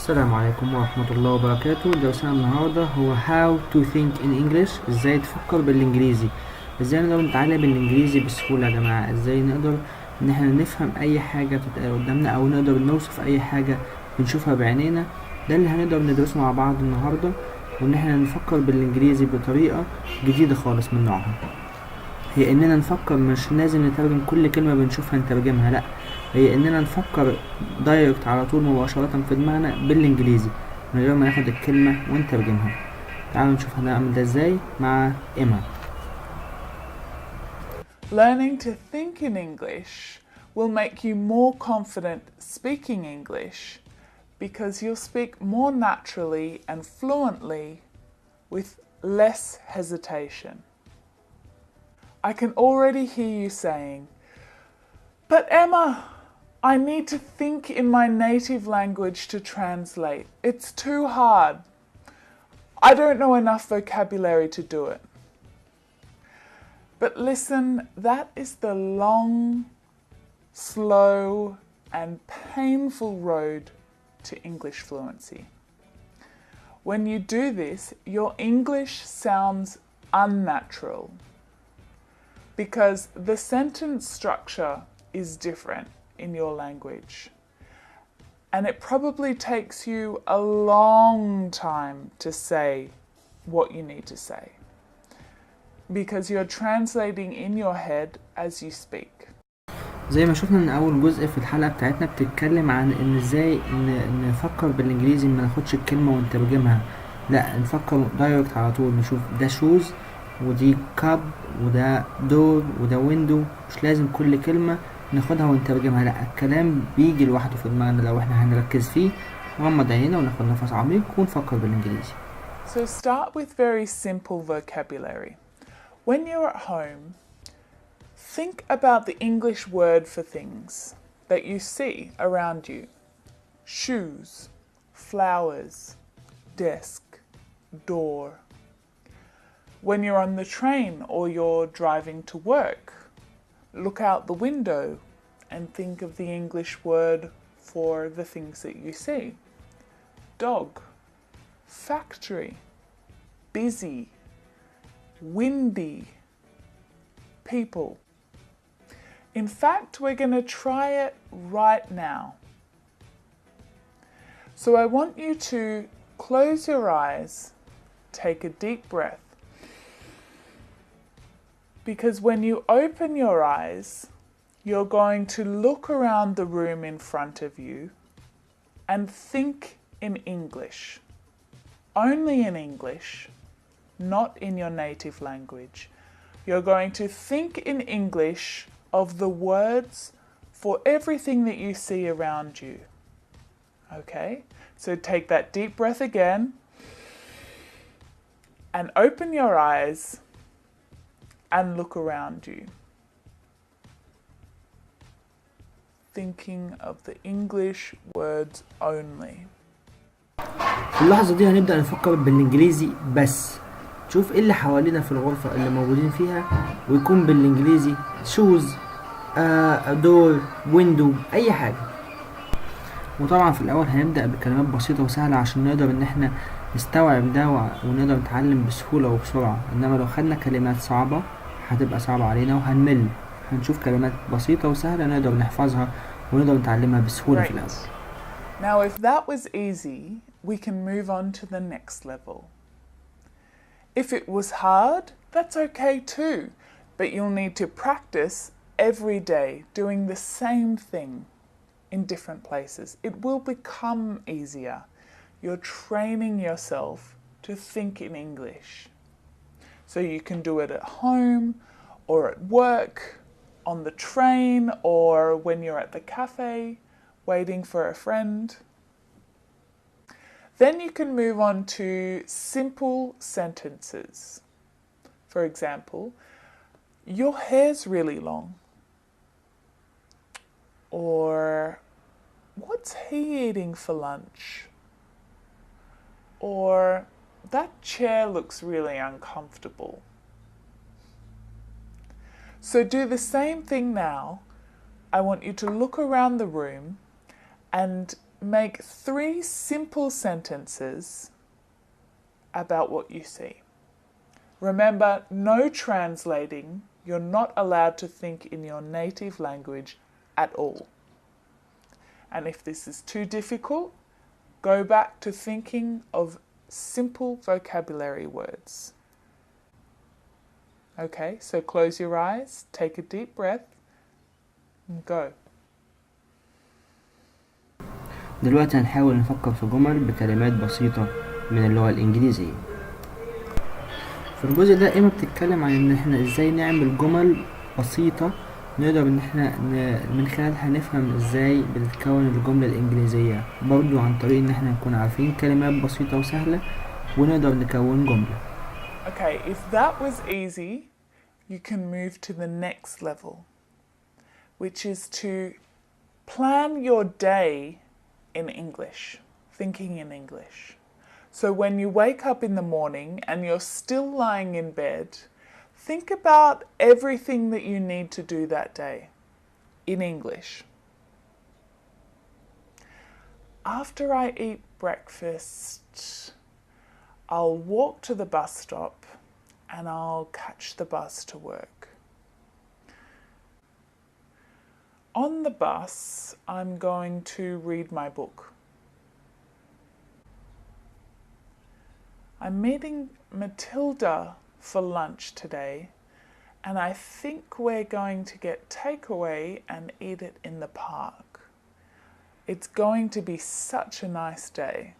السلام عليكم ورحمة الله وبركاته. درسنا النهاردة هو how to think in English، ازاي تفكر بالانجليزي. ازاي نقدر نتعلم الانجليزي بسهولة يا جماعة، ازاي نقدر ان احنا نفهم اي حاجة بتتقال قدامنا او نقدر نوصف اي حاجة بنشوفها بعينينا. ده اللي هنقدر ندرسه مع بعض النهاردة، وان احنا نفكر بالانجليزي بطريقة جديدة خالص من نوعها. هي اننا نفكر، مش لازم نترجم كل كلمة بنشوفها نترجمها، لا، هي اننا نفكر دايركت على طول مباشرة في دماغنا بالانجليزي من غير ما ناخد الكلمة ونترجمها. تعالوا نشوف هنعمل ده ازاي مع إيما. Learning to think in English will make you more confident speaking English because you'll speak more naturally and fluently with less hesitation. I can already hear you saying, "But Emma, I need to think in my native language to translate. It's too hard. I don't know enough vocabulary to do it." But listen, that is the long, slow, and painful road to English fluency. When you do this, your English sounds unnatural because the sentence structure is different in your language. And it probably takes you a long time to say what you need to say because you're translating in your head as you speak. زي ما شفنا ان اول جزء في الحلقة بتاعتنا بتتكلم عن ان ازاي نفكر بالانجليزي، ما ناخدش الكلمة ونترجمها، لا، نفكر دايركت على طول. نشوف ده شوز ودي كاب وده دور وده ويندو، مش لازم كل كلمة ناخدها ونترجمها، لا، الكلام بيجي لوحده في دماغنا لو احنا هنركز فيه ونغمض عينينا وناخد نفس عميق ونفكر بالانجليزي. So start with very simple vocabulary. When you're at home, think about the English word for things that you see around you. Shoes, flowers, desk, door. When you're on the train or you're driving to work, look out the window and think of the English word for the things that you see. Dog, factory, busy, windy, people. In fact, we're going to try it right now. So I want you to close your eyes, take a deep breath, because when you open your eyes, you're going to look around the room in front of you and think in English. Only in English, not in your native language. You're going to think in English of the words for everything that you see around you. Okay? So take that deep breath again and open your eyes and look around you. Thinking of the English words only. في اللحظة دي هنبدأ نفكر بالانجليزي بس. شوف ايه اللي حوالينا في الغرفة اللي موجودين فيها ويكون بالانجليزي شوز، دور، ويندو، اي حاجة. وطبعا في الاول هنبدأ بكلمات بسيطة وسهلة عشان نقدر ان احنا نستوعب ده ونقدر نتعلم بسهولة وبسرعة. انما لو خدنا كلمات صعبة هتبقى صعبة علينا وهنمل. هنشوف كلمات بسيطة وسهلة نقدر نحفظها ونقدر نتعلمها بسهولة في الأول. Now if that was easy, we can move on to the next level. If it was hard, that's okay too, but you'll need to practice every day doing the same thing in different places. It will become easier. You're training yourself to think in English. So you can do it at home or at work, on the train, or when you're at the cafe waiting for a friend. Then you can move on to simple sentences. For example, your hair's really long. Or, what's he eating for lunch? Or, that chair looks really uncomfortable. So do the same thing now. I want you to look around the room and make 3 simple sentences about what you see. Remember, no translating. You're not allowed to think in your native language at all. And if this is too difficult, go back to thinking of simple vocabulary words. Okay, so close your eyes, take a deep breath, and go. دلوقتي هنحاول نفكر في جمل بكلمات بسيطة من اللغة الإنجليزية. في الجزء ده إما بتتكلم عن إن إحنا إزاي نعمل جمل بسيطة نقدر إن إحنا من خلالها نفهم إزاي بتتكون الجملة الإنجليزية، برضو عن طريق إن إحنا نكون عارفين كلمات بسيطة وسهلة ونقدر نكون جملة. Okay, if that was easy, you can move to the next level, which is to plan your day in English, thinking in English. So when you wake up in the morning and you're still lying in bed, think about everything that you need to do that day in English. After I eat breakfast, I'll walk to the bus stop and I'll catch the bus to work. On the bus, I'm going to read my book. I'm meeting Matilda for lunch today, and I think we're going to get takeaway and eat it in the park. It's going to be such a nice day.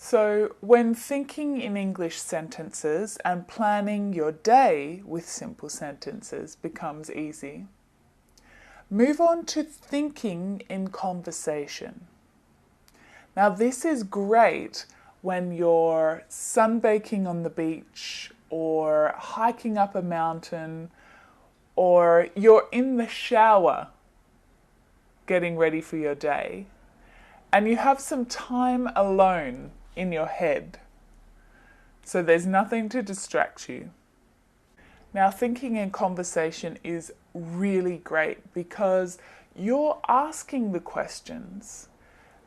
So when thinking in English sentences and planning your day with simple sentences becomes easy, move on to thinking in conversation. Now this is great when you're sunbaking on the beach or hiking up a mountain or you're in the shower getting ready for your day and you have some time alone in your head, so there's nothing to distract you. Now thinking in conversation is really great because you're asking the questions,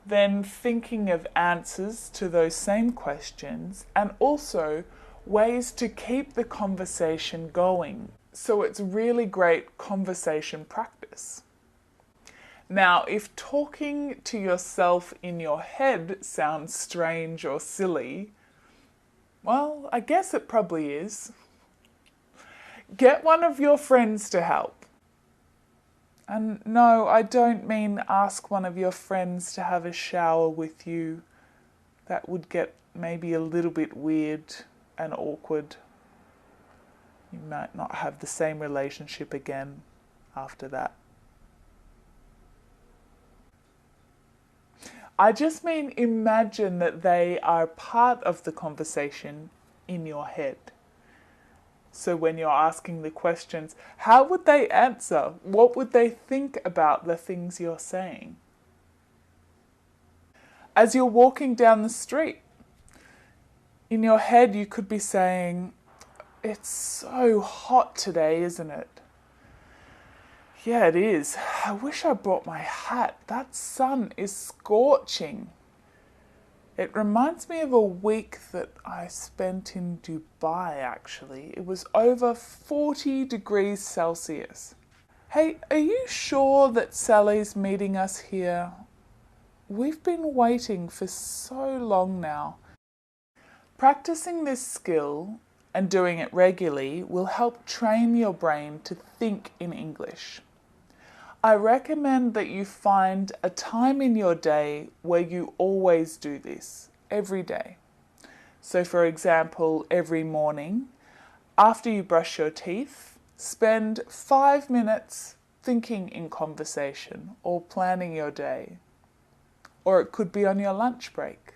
then thinking of answers to those same questions and also ways to keep the conversation going. So it's really great conversation practice. Now, if talking to yourself in your head sounds strange or silly, well, I guess it probably is. Get one of your friends to help. And no, I don't mean ask one of your friends to have a shower with you. That would get maybe a little bit weird and awkward. You might not have the same relationship again after that. I just mean imagine that they are part of the conversation in your head. So when you're asking the questions, how would they answer? What would they think about the things you're saying? As you're walking down the street, in your head you could be saying, "It's so hot today, isn't it?" "Yeah, it is. I wish I brought my hat. That sun is scorching." It reminds me of a week that I spent in Dubai, actually. It was over 40 degrees Celsius. "Hey, are you sure that Sally's meeting us here? We've been waiting for so long now." Practicing this skill and doing it regularly will help train your brain to think in English. I recommend that you find a time in your day where you always do this, every day. So for example, every morning, after you brush your teeth, spend 5 minutes thinking in conversation or planning your day. Or it could be on your lunch break.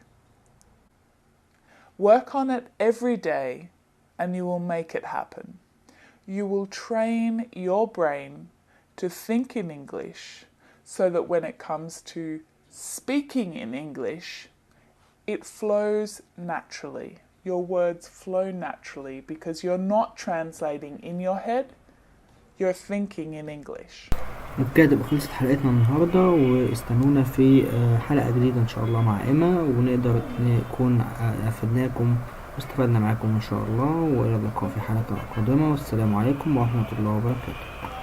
Work on it every day and you will make it happen. You will train your brain to think in English so that when it comes to speaking in English, it flows naturally. Your words flow naturally because you're not translating in your head, you're thinking in English. وبكده تبقى خلصت حلقتنا النهاردة، واستنونا في حلقة جديدة إن شاء الله مع إيما، ونقدر نكون أفدناكم واستفدنا معاكم إن شاء الله. وإلى اللقاء في حلقة قادمة، والسلام عليكم ورحمة الله وبركاته.